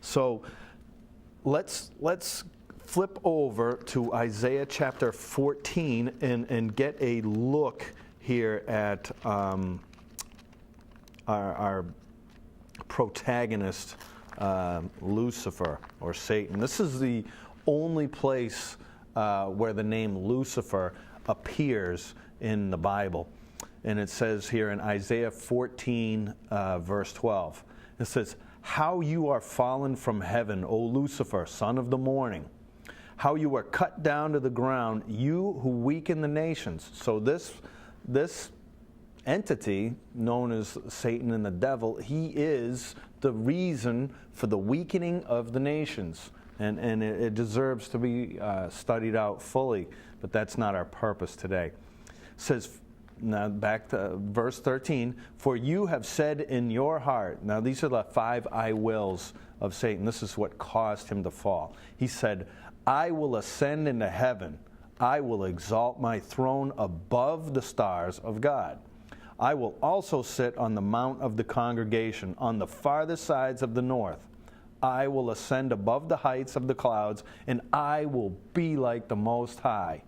So let's flip over to Isaiah chapter 14 and get a look here at our protagonist, Lucifer, or Satan. This is the only place where the name Lucifer appears in the Bible. And it says here in Isaiah 14, verse 12, it says, "How you are fallen from heaven, O Lucifer, son of the morning. How you are cut down to the ground, you who weaken the nations." So this entity, known as Satan and the devil, he is the reason for the weakening of the nations. And it deserves to be studied out fully, but that's not our purpose today. It says, now back to verse 13, "For you have said in your heart," now these are the 5 I wills of Satan. This is what caused him to fall. He said, "I will ascend into heaven. I will exalt my throne above the stars of God. I will also sit on the mount of the congregation on the farthest sides of the north. I will ascend above the heights of the clouds, and I will be like the Most High."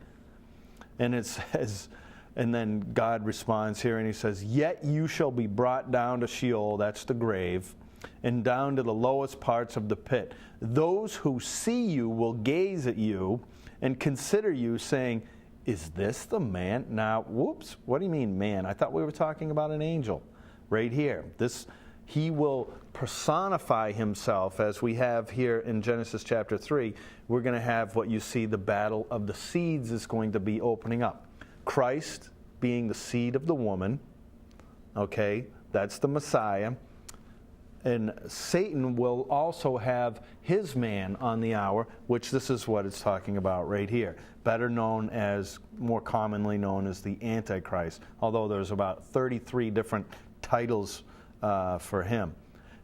And it says, and then God responds here and he says, "Yet you shall be brought down to Sheol," that's the grave, "and down to the lowest parts of the pit. Those who see you will gaze at you and consider you, saying, 'Is this the man?'" Now, whoops, what do you mean man? I thought we were talking about an angel right here. He will personify himself, as we have here in Genesis chapter 3. We're going to have what you see, the battle of the seeds is going to be opening up. Christ being the seed of the woman, okay, that's the Messiah. And Satan will also have his man on the hour, which this is what it's talking about right here. Better known as, more commonly known as the Antichrist, although there's about 33 different titles for him.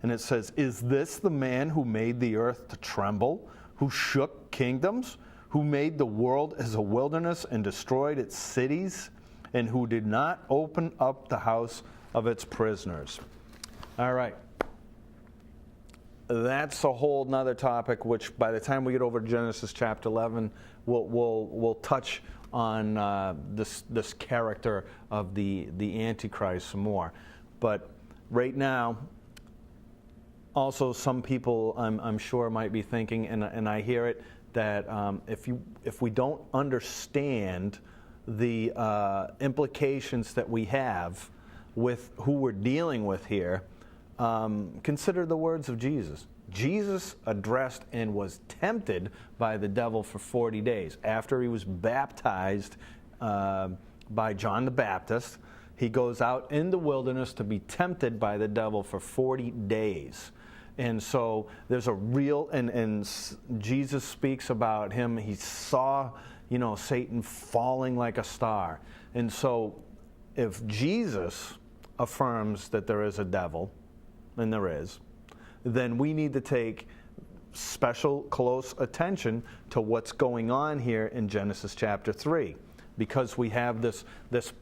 And it says, "Is this the man who made the earth to tremble, who shook kingdoms, who made the world as a wilderness and destroyed its cities, and who did not open up the house of its prisoners?" All right. That's a whole nother topic, which by the time we get over to Genesis chapter 11, we'll touch on this character of the Antichrist some more. But right now, also some people I'm sure might be thinking, and I hear it, that if we don't understand the implications that we have with who we're dealing with here, consider the words of Jesus. Jesus addressed and was tempted by the devil for 40 days. After he was baptized by John the Baptist, he goes out in the wilderness to be tempted by the devil for 40 days. And so there's a real, and Jesus speaks about him. He saw, Satan falling like a star. And so if Jesus affirms that there is a devil, and there is, then we need to take special close attention to what's going on here in Genesis chapter 3. Because we have this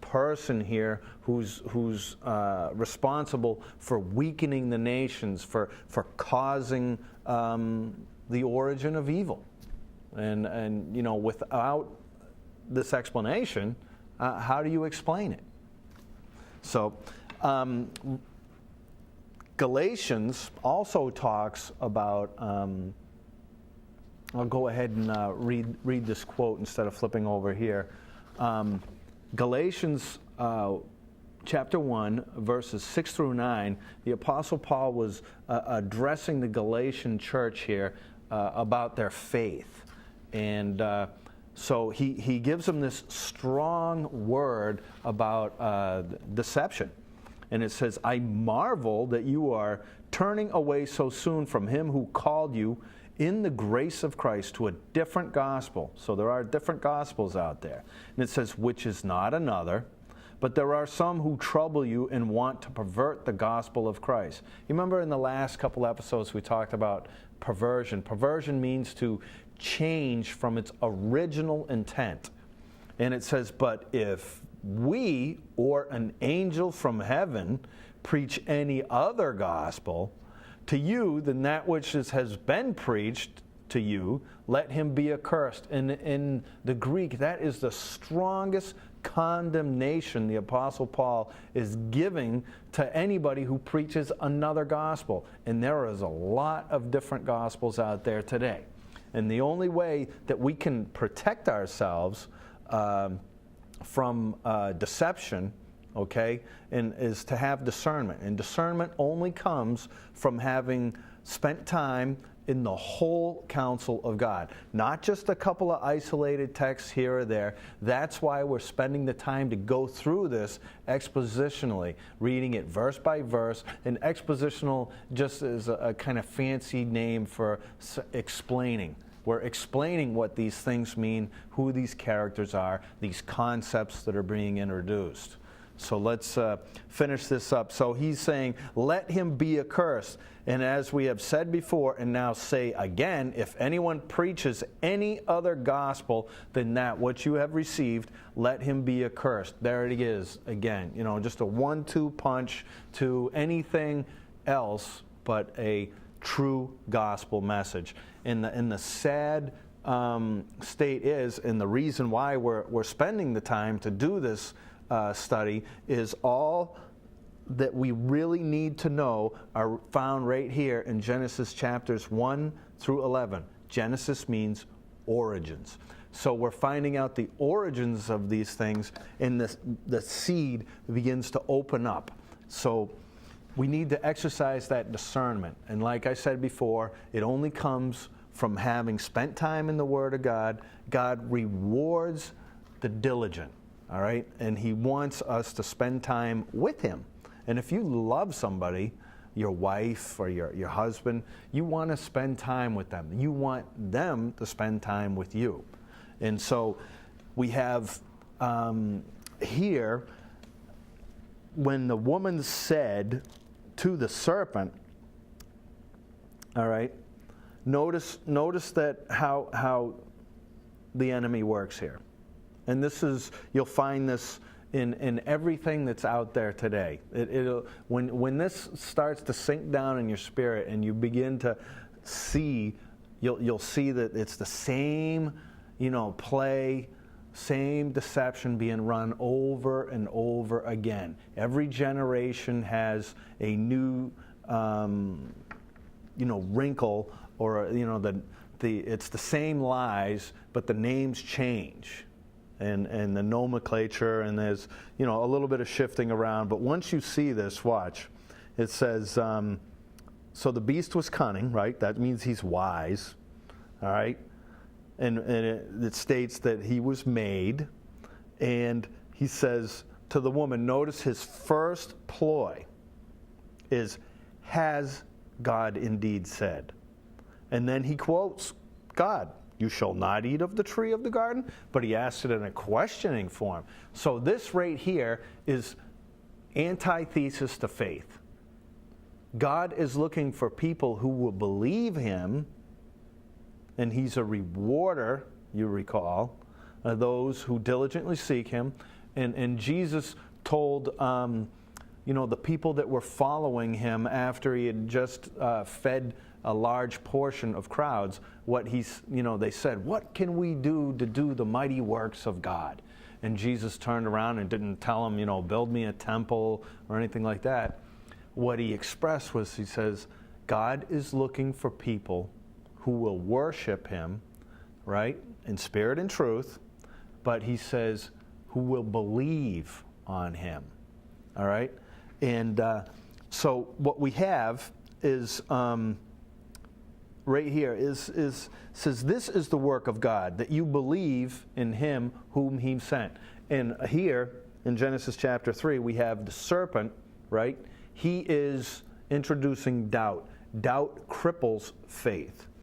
person here who's responsible for weakening the nations, for causing the origin of evil, and without this explanation, how do you explain it? So Galatians also talks about. I'll go ahead and read this quote instead of flipping over here. Galatians chapter 1, verses 6 through 9, the Apostle Paul was addressing the Galatian church here about their faith. And so he gives them this strong word about deception. And it says, "I marvel that you are turning away so soon from him who called you in the grace of Christ to a different gospel." So there are different gospels out there. And it says, "which is not another, but there are some who trouble you and want to pervert the gospel of Christ." You remember in the last couple episodes we talked about perversion. Perversion means to change from its original intent. And it says, "But if we or an angel from heaven preach any other gospel, to you than that which has been preached to you, let him be accursed. In the Greek, that is the strongest condemnation the Apostle Paul is giving to anybody who preaches another gospel. And there is a lot of different gospels out there today. And the only way that we can protect ourselves from deception, okay, and is to have discernment. And discernment only comes from having spent time in the whole counsel of God, not just a couple of isolated texts here or there. That's why we're spending the time to go through this expositionally, reading it verse by verse. And expositional just is a kind of fancy name for explaining. We're explaining what these things mean, who these characters are, these concepts that are being introduced. So let's finish this up. So he's saying, let him be accursed. And as we have said before, and now say again, if anyone preaches any other gospel than that which you have received, let him be accursed. There it is again. You know, just a 1-2 punch to anything else but a true gospel message. And the sad state is, and the reason why we're spending the time to do this study, is all that we really need to know are found right here in Genesis chapters 1 through 11. Genesis means origins. So we're finding out the origins of these things, and the seed begins to open up. So we need to exercise that discernment. And like I said before, it only comes from having spent time in the Word of God. God rewards the diligent, all right? And He wants us to spend time with Him. And if you love somebody, your wife or your husband, you want to spend time with them. You want them to spend time with you. And so we have here, when the woman said to the serpent, all right, notice that how the enemy works here. And this is, you'll find this in everything that's out there today. When this starts to sink down in your spirit and you begin to see, you'll see that it's the same, play, same deception being run over and over again. Every generation has a new, wrinkle, or it's the same lies, but the names change. And the nomenclature, and there's a little bit of shifting around. But once you see this, watch. It says, so the beast was cunning, right? That means he's wise, all right? And it states that he was made. And he says to the woman, notice his first ploy is, has God indeed said? And then he quotes God. You shall not eat of the tree of the garden, but he asked it in a questioning form. So this right here is antithesis to faith. God is looking for people who will believe him, and he's a rewarder, you recall, those who diligently seek him. And Jesus told the people that were following him after he had just fed a large portion of crowds, they said, what can we do to do the mighty works of God? And Jesus turned around and didn't tell them, build me a temple or anything like that. What he expressed was, he says, God is looking for people who will worship him, right, in spirit and truth, but he says, who will believe on him, all right? And so what we have is... right here says, this is the work of God, that you believe in him whom he sent. And here in Genesis chapter 3, we have the serpent, right? He is introducing doubt. Doubt cripples faith.